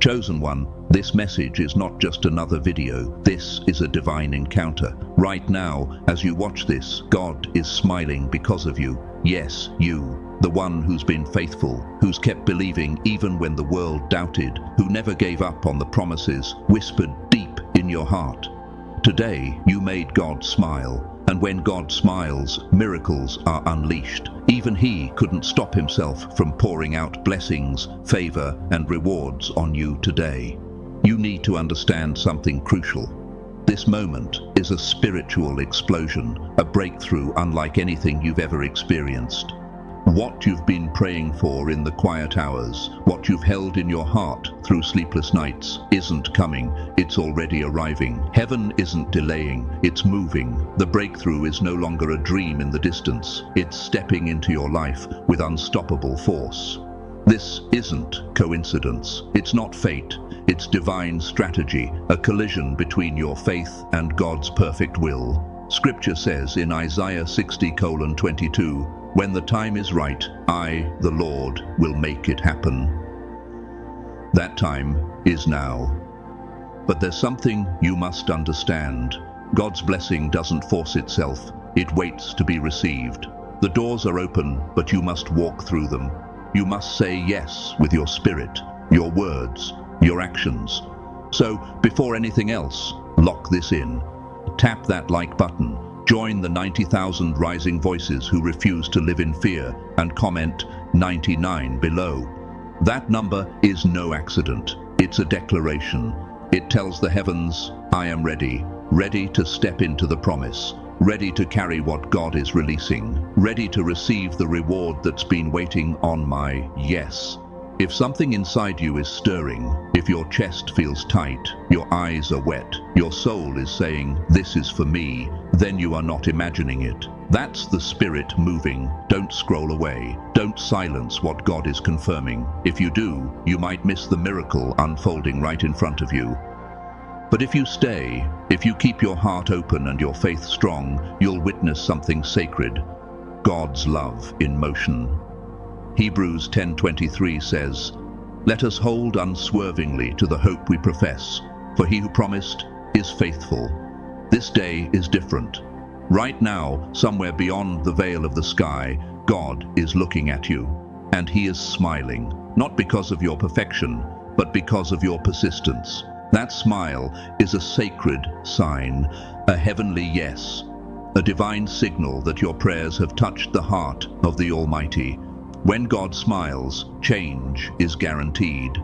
Chosen one, this message is not just another video. This is a divine encounter. Right now, as you watch this, God is smiling because of you. Yes, you, the one who's been faithful, who's kept believing even when the world doubted, who never gave up on the promises whispered deep in your heart. Today, you made God smile. And when God smiles, miracles are unleashed. Even He couldn't stop Himself from pouring out blessings, favor, and rewards on you today. You need to understand something crucial. This moment is a spiritual explosion, a breakthrough unlike anything you've ever experienced. What you've been praying for in the quiet hours, what you've held in your heart through sleepless nights, isn't coming, it's already arriving. Heaven isn't delaying, it's moving. The breakthrough is no longer a dream in the distance, it's stepping into your life with unstoppable force. This isn't coincidence, it's not fate, it's divine strategy, a collision between your faith and God's perfect will. Scripture says in Isaiah 60:22, "When the time is right, I, the Lord, will make it happen." That time is now. But there's something you must understand. God's blessing doesn't force itself, it waits to be received. The doors are open, but you must walk through them. You must say yes with your spirit, your words, your actions. So, before anything else, lock this in. Tap that like button. Join the 90,000 rising voices who refuse to live in fear, and comment 99 below. That number is no accident. It's a declaration. It tells the heavens, I am ready, ready to step into the promise, ready to carry what God is releasing, ready to receive the reward that's been waiting on my yes. If something inside you is stirring, if your chest feels tight, your eyes are wet, your soul is saying, this is for me, then you are not imagining it. That's the Spirit moving. Don't scroll away. Don't silence what God is confirming. If you do, you might miss the miracle unfolding right in front of you. But if you stay, if you keep your heart open and your faith strong, you'll witness something sacred. God's love in motion. Hebrews 10:23 says, "Let us hold unswervingly to the hope we profess, for he who promised is faithful." This day is different. Right now, somewhere beyond the veil of the sky, God is looking at you, and He is smiling, not because of your perfection, but because of your persistence. That smile is a sacred sign, a heavenly yes, a divine signal that your prayers have touched the heart of the Almighty. When God smiles, change is guaranteed.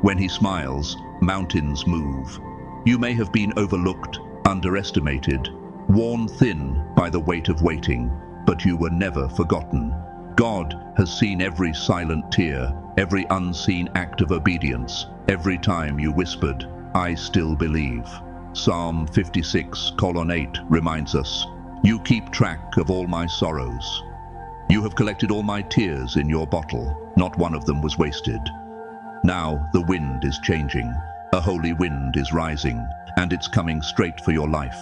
When He smiles, mountains move. You may have been overlooked, underestimated, worn thin by the weight of waiting, but you were never forgotten. God has seen every silent tear, every unseen act of obedience, every time you whispered, I still believe. Psalm 56:8 reminds us, "You keep track of all my sorrows. You have collected all my tears in your bottle. Not one of them was wasted." Now the wind is changing. A holy wind is rising, and it's coming straight for your life.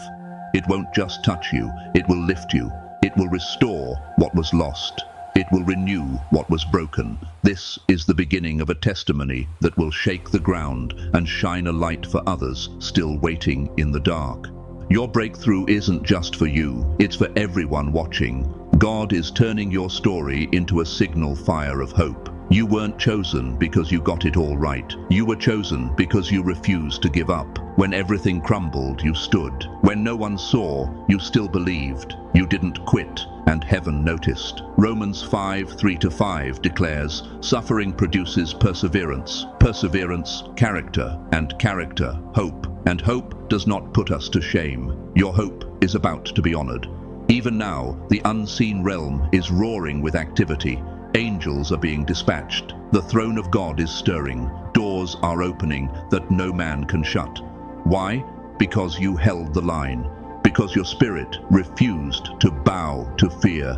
It won't just touch you, it will lift you. It will restore what was lost. It will renew what was broken. This is the beginning of a testimony that will shake the ground and shine a light for others still waiting in the dark. Your breakthrough isn't just for you, it's for everyone watching. God is turning your story into a signal fire of hope. You weren't chosen because you got it all right. You were chosen because you refused to give up. When everything crumbled, you stood. When no one saw, you still believed. You didn't quit, and heaven noticed. Romans 5:3-5 declares, "Suffering produces perseverance, perseverance, character, and character, hope. And hope does not put us to shame." Your hope is about to be honored. Even now, the unseen realm is roaring with activity. Angels are being dispatched. The throne of God is stirring. Doors are opening that no man can shut. Why? Because you held the line. Because your spirit refused to bow to fear.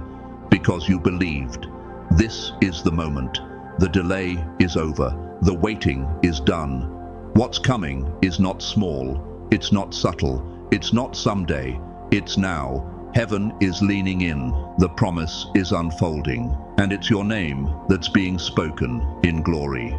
Because you believed. This is the moment. The delay is over. The waiting is done. What's coming is not small. It's not subtle. It's not someday. It's now. Heaven is leaning in, the promise is unfolding, and it's your name that's being spoken in glory.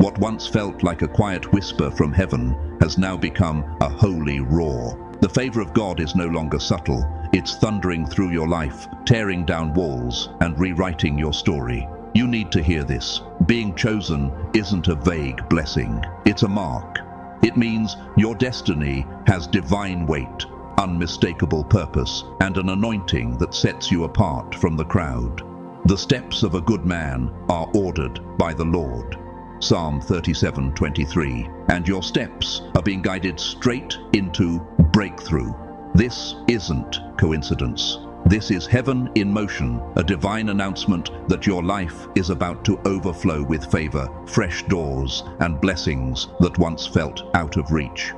What once felt like a quiet whisper from heaven has now become a holy roar. The favor of God is no longer subtle. It's thundering through your life, tearing down walls and rewriting your story. You need to hear this. Being chosen isn't a vague blessing. It's a mark. It means your destiny has divine weight, unmistakable purpose, and an anointing that sets you apart from the crowd. The steps of a good man are ordered by the Lord. Psalm 37:23. And your steps are being guided straight into breakthrough. This isn't coincidence. This is heaven in motion, a divine announcement that your life is about to overflow with favor, fresh doors, and blessings that once felt out of reach.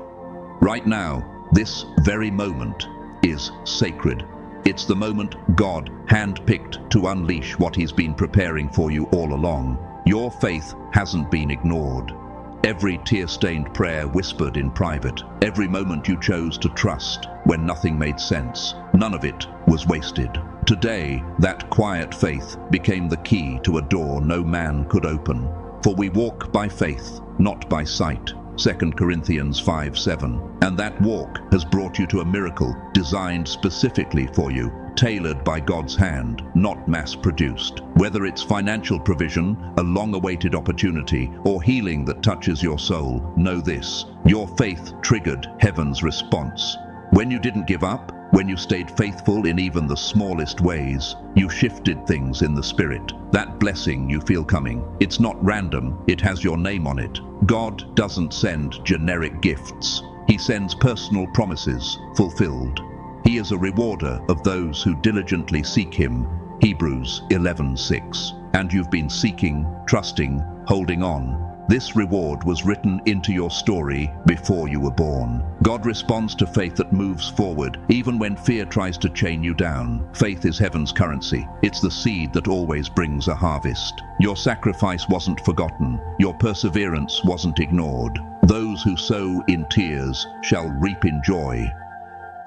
Right now, this very moment is sacred. It's the moment God handpicked to unleash what He's been preparing for you all along. Your faith hasn't been ignored. Every tear-stained prayer whispered in private, every moment you chose to trust when nothing made sense, none of it was wasted. Today, that quiet faith became the key to a door no man could open. For we walk by faith, not by sight. 2 Corinthians 5:7. And that walk has brought you to a miracle designed specifically for you, tailored by God's hand, not mass-produced. Whether it's financial provision, a long-awaited opportunity, or healing that touches your soul, know this: your faith triggered heaven's response. When you didn't give up, when you stayed faithful in even the smallest ways, you shifted things in the spirit. That blessing you feel coming, it's not random, it has your name on it. God doesn't send generic gifts. He sends personal promises fulfilled. He is a rewarder of those who diligently seek Him. Hebrews 11:6. And you've been seeking, trusting, holding on. This reward was written into your story before you were born. God responds to faith that moves forward, even when fear tries to chain you down. Faith is heaven's currency. It's the seed that always brings a harvest. Your sacrifice wasn't forgotten. Your perseverance wasn't ignored. Those who sow in tears shall reap in joy.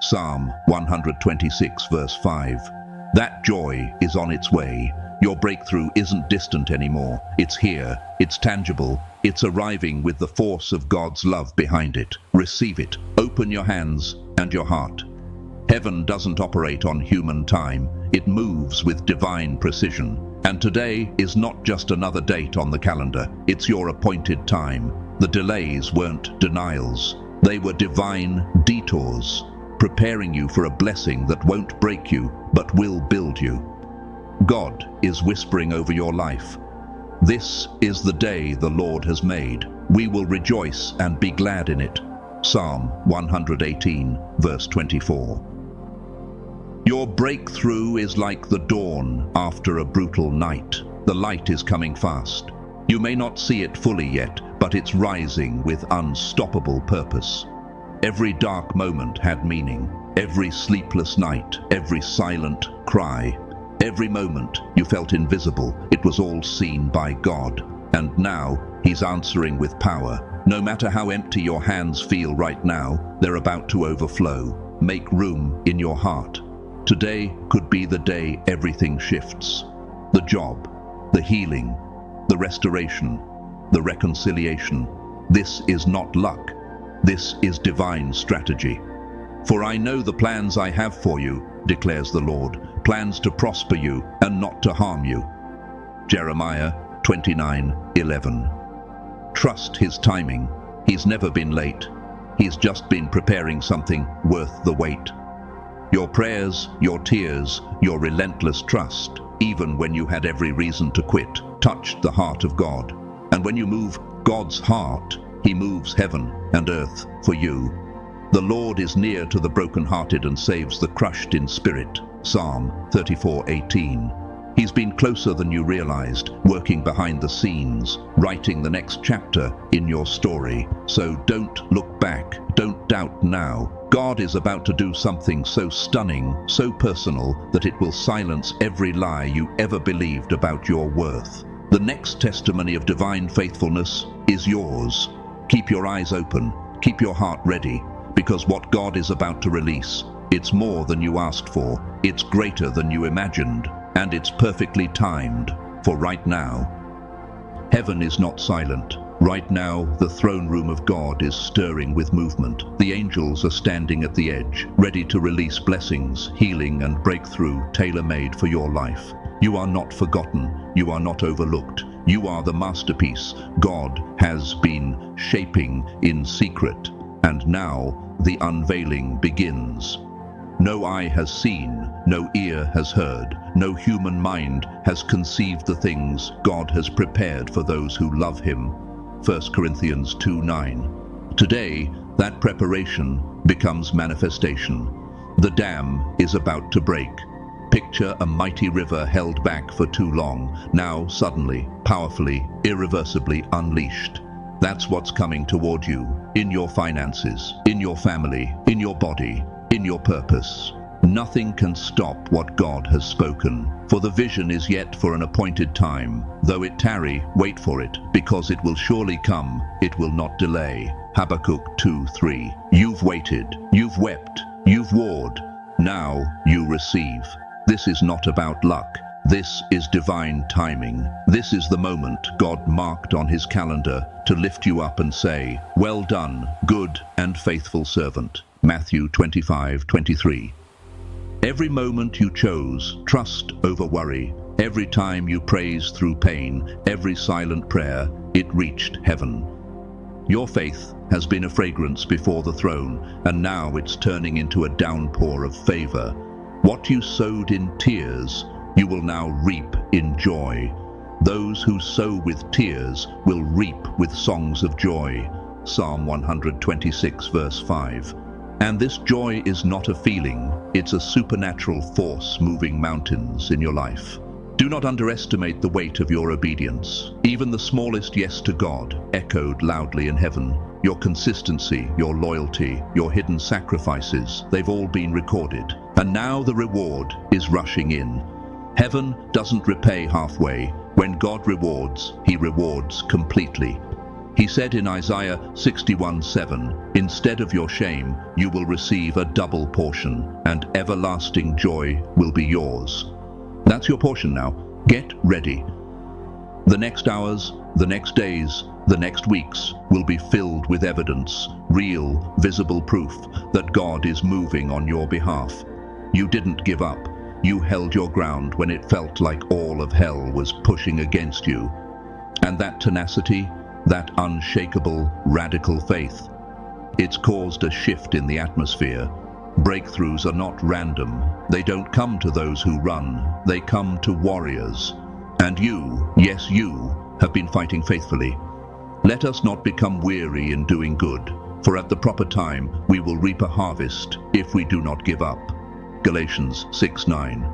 Psalm 126 verse 5. That joy is on its way. Your breakthrough isn't distant anymore. It's here. It's tangible. It's arriving with the force of God's love behind it. Receive it. Open your hands and your heart. Heaven doesn't operate on human time. It moves with divine precision. And today is not just another date on the calendar. It's your appointed time. The delays weren't denials. They were divine detours, preparing you for a blessing that won't break you, but will build you. God is whispering over your life. This is the day the Lord has made. We will rejoice and be glad in it. Psalm 118, verse 24. Your breakthrough is like the dawn after a brutal night. The light is coming fast. You may not see it fully yet, but it's rising with unstoppable purpose. Every dark moment had meaning. Every sleepless night, every silent cry, every moment you felt invisible, it was all seen by God. And now, He's answering with power. No matter how empty your hands feel right now, they're about to overflow. Make room in your heart. Today could be the day everything shifts. The job, the healing, the restoration, the reconciliation. This is not luck. This is divine strategy. For I know the plans I have for you, declares the Lord, plans to prosper you and not to harm you. Jeremiah 29:11. Trust His timing. He's never been late. He's just been preparing something worth the wait. Your prayers, your tears, your relentless trust, even when you had every reason to quit, touched the heart of God. And when you move God's heart, He moves heaven and earth for you. The Lord is near to the brokenhearted and saves the crushed in spirit. Psalm 34:18. He's been closer than you realized, working behind the scenes, writing the next chapter in your story. So don't look back, don't doubt now. God is about to do something so stunning, so personal, that it will silence every lie you ever believed about your worth. The next testimony of divine faithfulness is yours. Keep your eyes open, keep your heart ready, because what God is about to release, it's more than you asked for, it's greater than you imagined, and it's perfectly timed for right now. Heaven is not silent. Right now, the throne room of God is stirring with movement. The angels are standing at the edge, ready to release blessings, healing, and breakthrough tailor-made for your life. You are not forgotten. You are not overlooked. You are the masterpiece God has been shaping in secret. And now, the unveiling begins. No eye has seen, no ear has heard, no human mind has conceived the things God has prepared for those who love Him. 1 Corinthians 2:9. Today, that preparation becomes manifestation. The dam is about to break. Picture a mighty river held back for too long, now suddenly, powerfully, irreversibly unleashed. That's what's coming toward you, in your finances, in your family, in your body, in your purpose. Nothing can stop what God has spoken, for the vision is yet for an appointed time. Though it tarry, wait for it, because it will surely come, it will not delay. Habakkuk 2:3. You've waited, you've wept, you've warred. Now you receive. This is not about luck. This is divine timing. This is the moment God marked on His calendar to lift you up and say, "Well done, good and faithful servant." Matthew 25:23. Every moment you chose trust over worry, every time you praised through pain, every silent prayer, it reached heaven. Your faith has been a fragrance before the throne, and now it's turning into a downpour of favor. What you sowed in tears, you will now reap in joy. Those who sow with tears will reap with songs of joy. Psalm 126 verse 5. And this joy is not a feeling, it's a supernatural force moving mountains in your life. Do not underestimate the weight of your obedience. Even the smallest yes to God echoed loudly in heaven. Your consistency, your loyalty, your hidden sacrifices, they've all been recorded. And now the reward is rushing in. Heaven doesn't repay halfway. When God rewards, He rewards completely. He said in Isaiah 61:7, "Instead of your shame, you will receive a double portion, and everlasting joy will be yours." That's your portion now. Get ready. The next hours, the next days, the next weeks will be filled with evidence, real, visible proof that God is moving on your behalf. You didn't give up. You held your ground when it felt like all of hell was pushing against you. And that tenacity, that unshakable, radical faith, it's caused a shift in the atmosphere. Breakthroughs are not random. They don't come to those who run. They come to warriors. And you, yes you, have been fighting faithfully. Let us not become weary in doing good, for at the proper time we will reap a harvest if we do not give up. Galatians 6:9.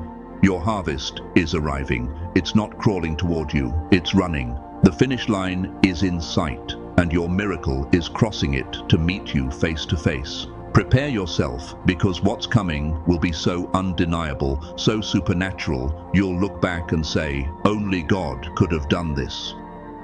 Your harvest is arriving. It's not crawling toward you, it's running. The finish line is in sight, and your miracle is crossing it to meet you face to face. Prepare yourself, because what's coming will be so undeniable, so supernatural, you'll look back and say, only God could have done this.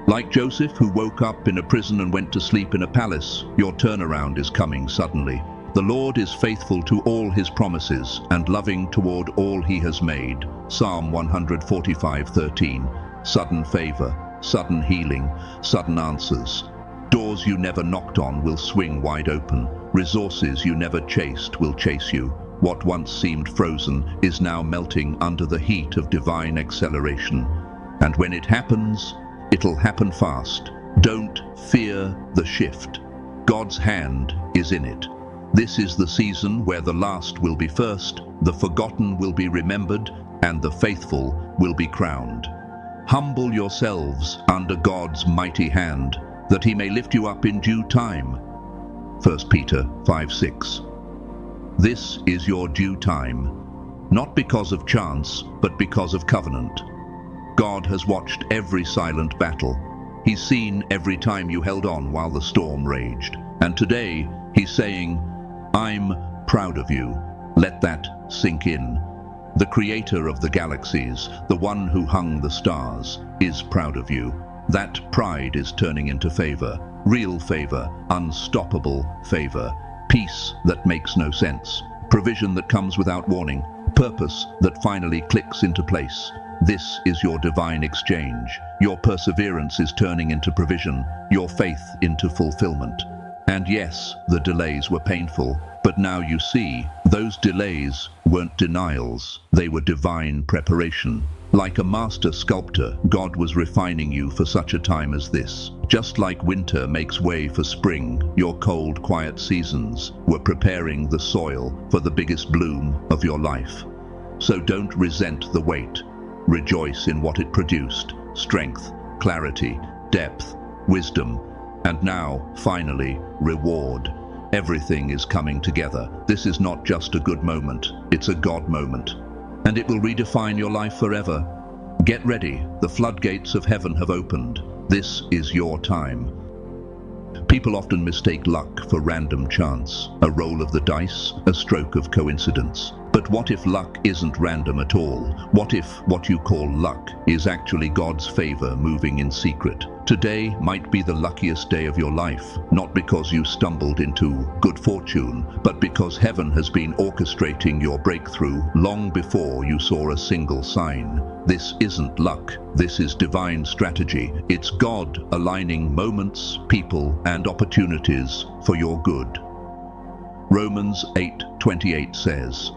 Like Joseph, who woke up in a prison and went to sleep in a palace, your turnaround is coming suddenly. The Lord is faithful to all His promises and loving toward all He has made. Psalm 145:13. Sudden favor, sudden healing, sudden answers. Doors you never knocked on will swing wide open. Resources you never chased will chase you. What once seemed frozen is now melting under the heat of divine acceleration. And when it happens, it'll happen fast. Don't fear the shift. God's hand is in it. This is the season where the last will be first, the forgotten will be remembered, and the faithful will be crowned. Humble yourselves under God's mighty hand, that He may lift you up in due time. 1 Peter 5:6. This is your due time, not because of chance, but because of covenant. God has watched every silent battle. He's seen every time you held on while the storm raged. And today, He's saying, I'm proud of you. Let that sink in. The creator of the galaxies, the one who hung the stars, is proud of you. That pride is turning into favor, real favor, unstoppable favor, peace that makes no sense, provision that comes without warning, Purpose that finally clicks into place. This is your divine exchange. Your perseverance is turning into provision, your faith into fulfillment. And yes, the delays were painful, but now you see, those delays weren't denials, they were divine preparation. Like a master sculptor, God was refining you for such a time as this. Just like winter makes way for spring, your cold, quiet seasons were preparing the soil for the biggest bloom of your life. So don't resent the wait. Rejoice in what it produced: strength, clarity, depth, wisdom, and now, finally, reward. Everything is coming together. This is not just a good moment, it's a God moment. And it will redefine your life forever. Get ready, the floodgates of heaven have opened. This is your time. People often mistake luck for random chance, a roll of the dice, a stroke of coincidence. But what if luck isn't random at all? What if what you call luck is actually God's favor moving in secret? Today might be the luckiest day of your life, not because you stumbled into good fortune, but because heaven has been orchestrating your breakthrough long before you saw a single sign. This isn't luck, this is divine strategy. It's God aligning moments, people, and opportunities for your good. Romans 8:28 says,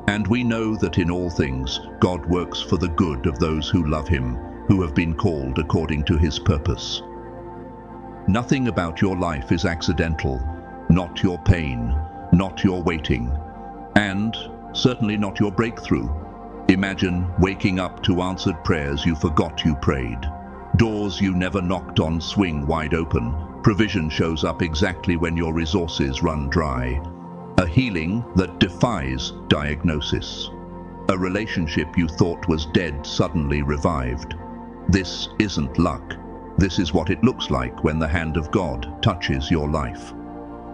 "And we know that in all things God works for the good of those who love him, who have been called according to his purpose." Nothing about your life is accidental, not your pain, not your waiting, and certainly not your breakthrough. Imagine waking up to answered prayers you forgot you prayed. Doors you never knocked on swing wide open. Provision shows up exactly when your resources run dry. A healing that defies diagnosis. A relationship you thought was dead suddenly revived. This isn't luck. This is what it looks like when the hand of God touches your life.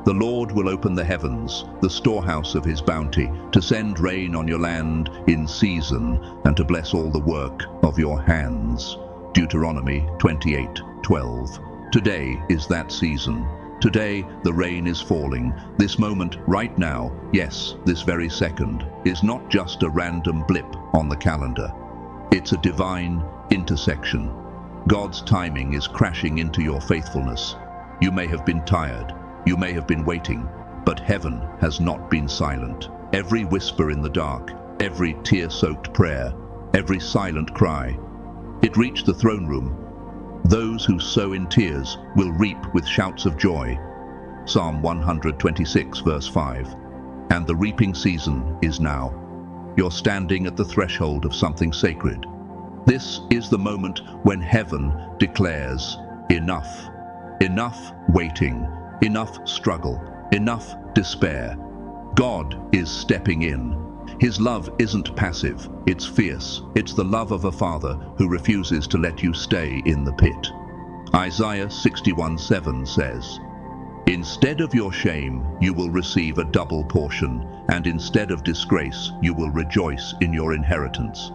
The Lord will open the heavens, the storehouse of his bounty, to send rain on your land in season and to bless all the work of your hands. Deuteronomy 28:12. Today is that season. Today the rain is falling. This moment, right now, yes, this very second, is not just a random blip on the calendar. It's a divine intersection. God's timing is crashing into your faithfulness. You may have been tired, you may have been waiting, but heaven has not been silent. Every whisper in the dark, every tear-soaked prayer, every silent cry, it reached the throne room. Those who sow in tears will reap with shouts of joy. Psalm 126 verse 5. And the reaping season is now. You're standing at the threshold of something sacred. This is the moment when heaven declares, enough. Enough waiting, enough struggle, enough despair. God is stepping in. His love isn't passive, it's fierce. It's the love of a father who refuses to let you stay in the pit. Isaiah 61:7 says, "Instead of your shame, you will receive a double portion, and instead of disgrace, you will rejoice in your inheritance."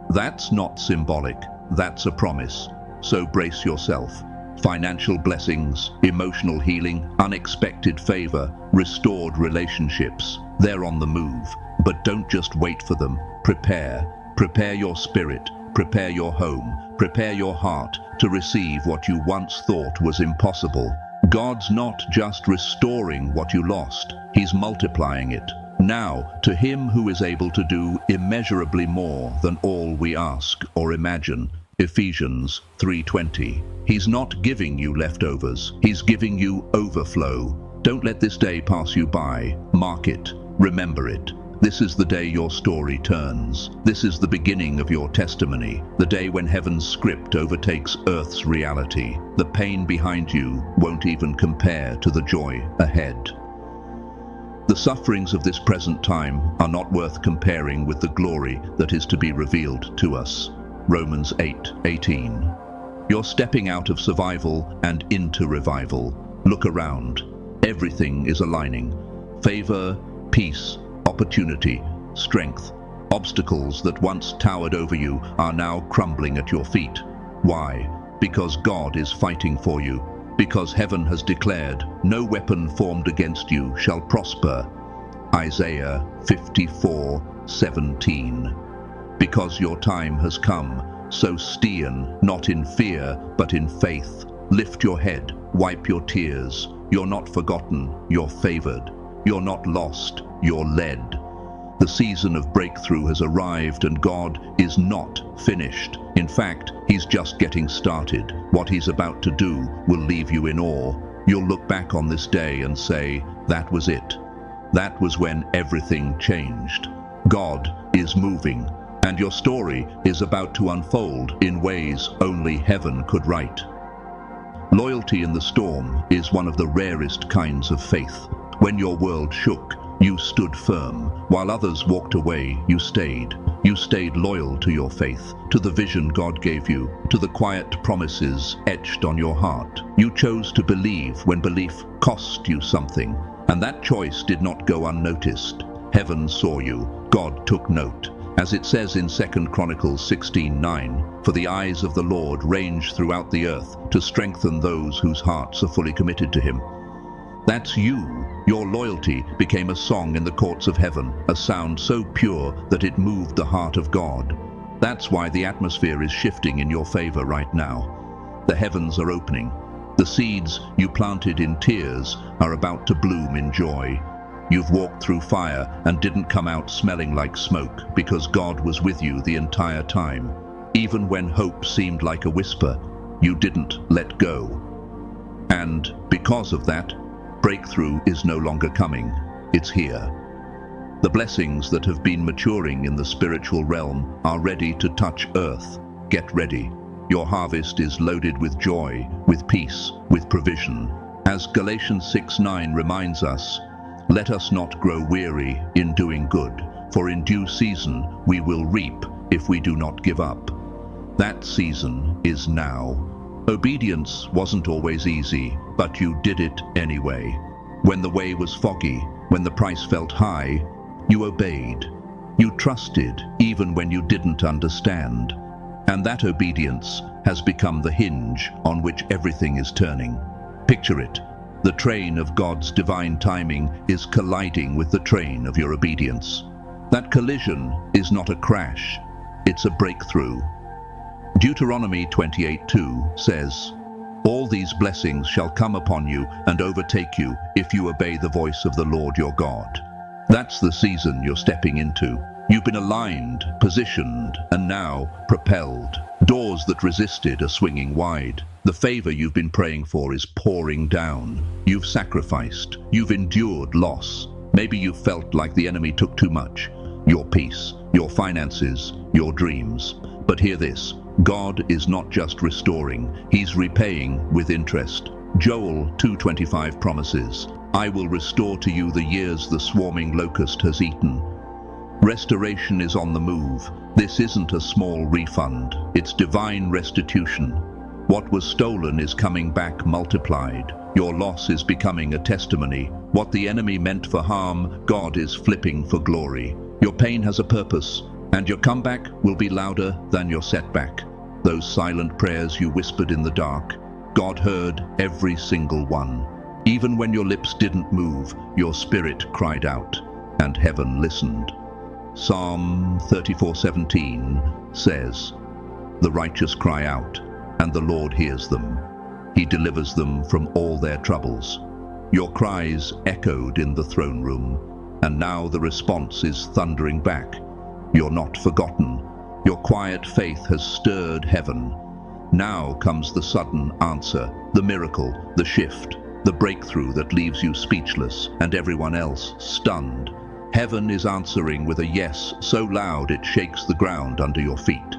That's not symbolic, that's a promise. So brace yourself. Financial blessings, emotional healing, unexpected favor, restored relationships, they're on the move. But don't just wait for them. Prepare. Prepare your spirit, prepare your home, prepare your heart to receive what you once thought was impossible. God's not just restoring what you lost, he's multiplying it. Now, to him who is able to do immeasurably more than all we ask or imagine. Ephesians 3:20. He's not giving you leftovers, he's giving you overflow. Don't let this day pass you by. Mark it. Remember it. This is the day your story turns. This is the beginning of your testimony, the day when heaven's script overtakes earth's reality. The pain behind you won't even compare to the joy ahead. The sufferings of this present time are not worth comparing with the glory that is to be revealed to us. Romans 8:18. You're stepping out of survival and into revival. Look around. Everything is aligning. Favor, peace, opportunity, strength. Obstacles that once towered over you are now crumbling at your feet. Why? Because God is fighting for you. Because heaven has declared, no weapon formed against you shall prosper. Isaiah 54, 17. Because your time has come, so stean, not in fear, but in faith. Lift your head, wipe your tears. You're not forgotten, you're favored. You're not lost, you're led. The season of breakthrough has arrived, and God is not finished. In fact, He's just getting started. What He's about to do will leave you in awe. You'll look back on this day and say, that was it. That was when everything changed. God is moving, and your story is about to unfold in ways only heaven could write. Loyalty in the storm is one of the rarest kinds of faith. When your world shook, you stood firm. While others walked away, you stayed. You stayed loyal to your faith, to the vision God gave you, to the quiet promises etched on your heart. You chose to believe when belief cost you something, and that choice did not go unnoticed. Heaven saw you. God took note. As it says in 2 Chronicles 16:9, "For the eyes of the Lord range throughout the earth to strengthen those whose hearts are fully committed to Him." That's you. Your loyalty became a song in the courts of heaven, a sound so pure that it moved the heart of God. That's why the atmosphere is shifting in your favor right now. The heavens are opening. The seeds you planted in tears are about to bloom in joy. You've walked through fire and didn't come out smelling like smoke, because God was with you the entire time. Even when hope seemed like a whisper, you didn't let go. And because of that, breakthrough is no longer coming, it's here. The blessings that have been maturing in the spiritual realm are ready to touch earth. Get ready. Your harvest is loaded with joy, with peace, with provision. As Galatians 6:9 reminds us, let us not grow weary in doing good, for in due season we will reap if we do not give up. That season is now. Obedience wasn't always easy, but you did it anyway. When the way was foggy, when the price felt high, you obeyed. You trusted even when you didn't understand. And that obedience has become the hinge on which everything is turning. Picture it. The train of God's divine timing is colliding with the train of your obedience. That collision is not a crash, it's a breakthrough. Deuteronomy 28:2 says, "All these blessings shall come upon you and overtake you if you obey the voice of the Lord your God." That's the season you're stepping into. You've been aligned, positioned, and now propelled. Doors that resisted are swinging wide. The favor you've been praying for is pouring down. You've sacrificed. You've endured loss. Maybe you felt like the enemy took too much. Your peace, your finances, your dreams. But hear this. God is not just restoring, He's repaying with interest. Joel 2:25 promises, "I will restore to you the years the swarming locust has eaten." Restoration is on the move. This isn't a small refund, it's divine restitution. What was stolen is coming back multiplied. Your loss is becoming a testimony. What the enemy meant for harm, God is flipping for glory. Your pain has a purpose, and your comeback will be louder than your setback. Those silent prayers you whispered in the dark, God heard every single one. Even when your lips didn't move, your spirit cried out, and heaven listened. Psalm 34:17 says, "The righteous cry out, and the Lord hears them. He delivers them from all their troubles." Your cries echoed in the throne room, and now the response is thundering back. You're not forgotten. Your quiet faith has stirred heaven. Now comes the sudden answer, the miracle, the shift, the breakthrough that leaves you speechless and everyone else stunned. Heaven is answering with a yes so loud it shakes the ground under your feet.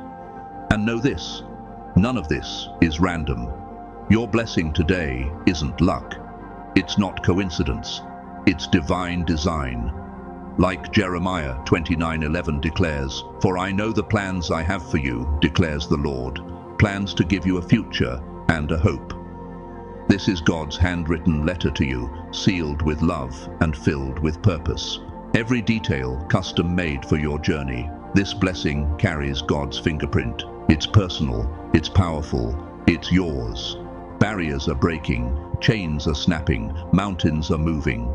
And know this, none of this is random. Your blessing today isn't luck. It's not coincidence. It's divine design. Like Jeremiah 29:11 declares, "For I know the plans I have for you, declares the Lord, plans to give you a future and a hope." This is God's handwritten letter to you, sealed with love and filled with purpose. Every detail custom made for your journey. This blessing carries God's fingerprint. It's personal, it's powerful, it's yours. Barriers are breaking, chains are snapping, mountains are moving.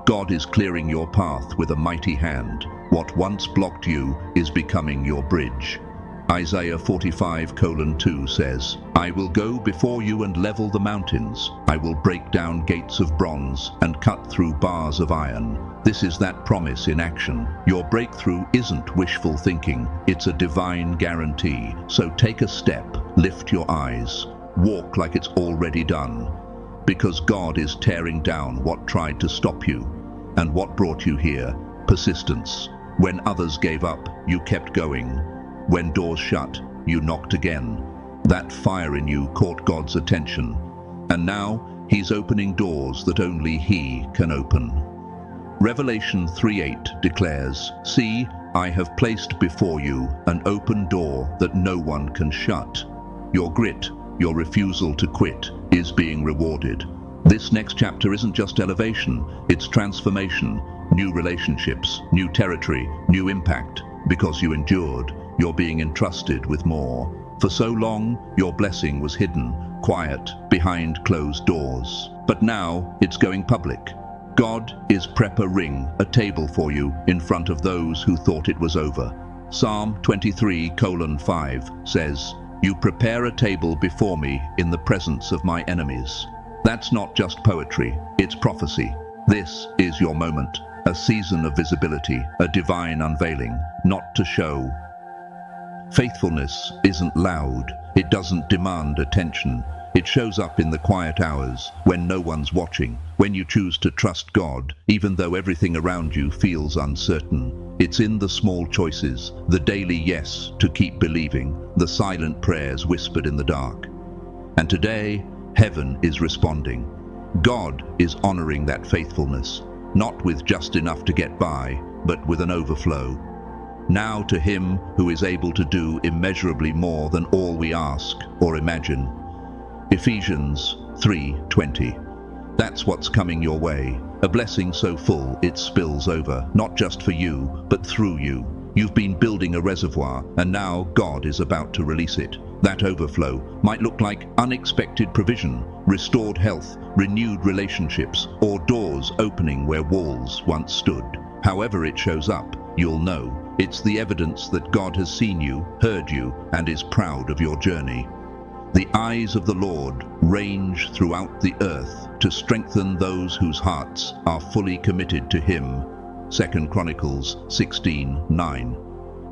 God is clearing your path with a mighty hand. What once blocked you is becoming your bridge. Isaiah 45:2 says, I will go before you and level the mountains. I will break down gates of bronze and cut through bars of iron. This is that promise in action. Your breakthrough isn't wishful thinking, it's a divine guarantee. So take a step, lift your eyes, walk like it's already done. Because God is tearing down what tried to stop you. And what brought you here? Persistence. When others gave up, you kept going. When doors shut, you knocked again. That fire in you caught God's attention. And now, He's opening doors that only He can open. Revelation 3:8 declares, See, I have placed before you an open door that no one can shut. Your grit, your refusal to quit, is being rewarded. This next chapter isn't just elevation, it's transformation, new relationships, new territory, new impact. Because you endured, you're being entrusted with more. For so long, your blessing was hidden, quiet, behind closed doors. But now, it's going public. God is preparing a table for you in front of those who thought it was over. Psalm 23:5 says, You prepare a table before me in the presence of my enemies. That's not just poetry, it's prophecy. This is your moment, a season of visibility, a divine unveiling, not to show. Faithfulness isn't loud, it doesn't demand attention. It shows up in the quiet hours, when no one's watching, when you choose to trust God, even though everything around you feels uncertain. It's in the small choices, the daily yes to keep believing, the silent prayers whispered in the dark. And today, heaven is responding. God is honoring that faithfulness, not with just enough to get by, but with an overflow. Now to Him who is able to do immeasurably more than all we ask or imagine. Ephesians 3:20. That's what's coming your way. A blessing so full it spills over, not just for you, but through you. You've been building a reservoir, and now God is about to release it. That overflow might look like unexpected provision, restored health, renewed relationships, or doors opening where walls once stood. However it shows up, you'll know it's the evidence that God has seen you, heard you, and is proud of your journey. The eyes of the Lord range throughout the earth to strengthen those whose hearts are fully committed to Him. 2 Chronicles 16:9.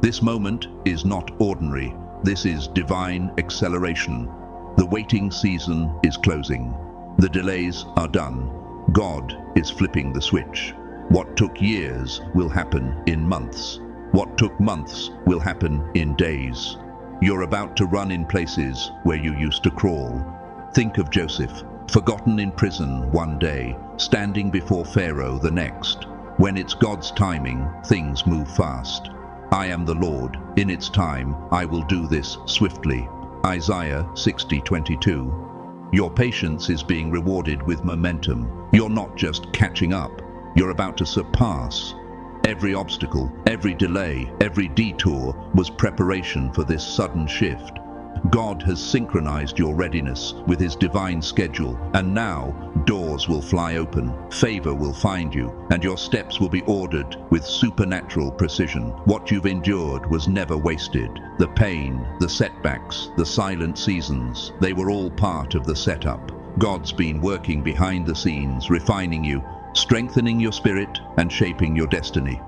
This moment is not ordinary. This is divine acceleration. The waiting season is closing. The delays are done. God is flipping the switch. What took years will happen in months. What took months will happen in days. You're about to run in places where you used to crawl. Think of Joseph, forgotten in prison one day, standing before Pharaoh the next. When it's God's timing, things move fast. I am the Lord, in its time I will do this swiftly. Isaiah 60:22. Your patience is being rewarded with momentum. You're not just catching up, you're about to surpass. Every obstacle, every delay, every detour was preparation for this sudden shift. God has synchronized your readiness with His divine schedule, and now doors will fly open, favor will find you, and your steps will be ordered with supernatural precision. What you've endured was never wasted. The pain, the setbacks, the silent seasons, they were all part of the setup. God's been working behind the scenes, refining you, strengthening your spirit, and shaping your destiny.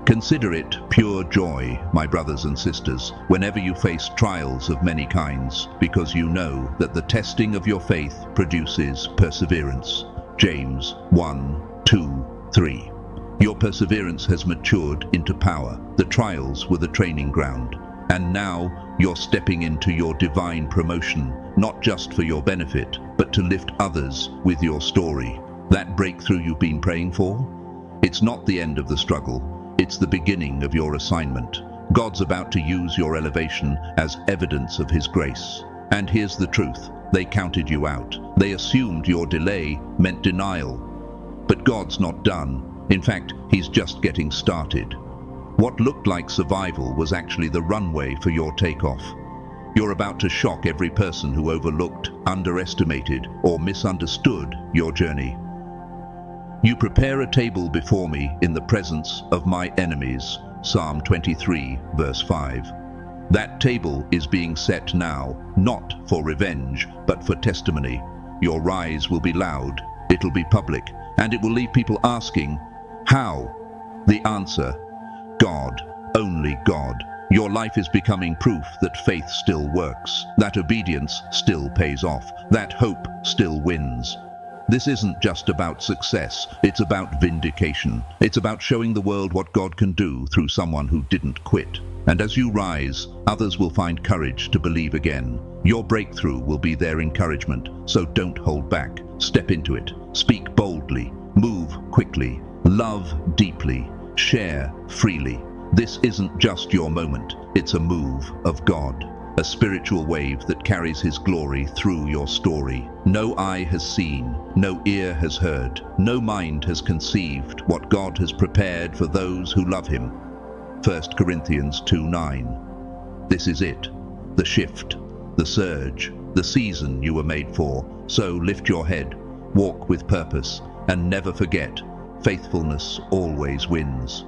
Consider it pure joy, my brothers and sisters, whenever you face trials of many kinds, because you know that the testing of your faith produces perseverance. James 1:2-3. Your perseverance has matured into power. The trials were the training ground. And now you're stepping into your divine promotion, not just for your benefit, but to lift others with your story. That breakthrough you've been praying for? It's not the end of the struggle. It's the beginning of your assignment. God's about to use your elevation as evidence of His grace. And here's the truth. They counted you out. They assumed your delay meant denial. But God's not done. In fact, He's just getting started. What looked like survival was actually the runway for your takeoff. You're about to shock every person who overlooked, underestimated, or misunderstood your journey. You prepare a table before me in the presence of my enemies. Psalm 23, verse 5. That table is being set now, not for revenge, but for testimony. Your rise will be loud, it'll be public, and it will leave people asking, how? The answer, God, only God. Your life is becoming proof that faith still works, that obedience still pays off, that hope still wins. This isn't just about success, it's about vindication. It's about showing the world what God can do through someone who didn't quit. And as you rise, others will find courage to believe again. Your breakthrough will be their encouragement, so don't hold back. Step into it. Speak boldly. Move quickly. Love deeply. Share freely. This isn't just your moment, it's a move of God. A spiritual wave that carries His glory through your story. No eye has seen, no ear has heard, no mind has conceived what God has prepared for those who love Him. 1 Corinthians 2:9. This is it, the shift, the surge, the season you were made for. So lift your head, walk with purpose, and never forget, faithfulness always wins.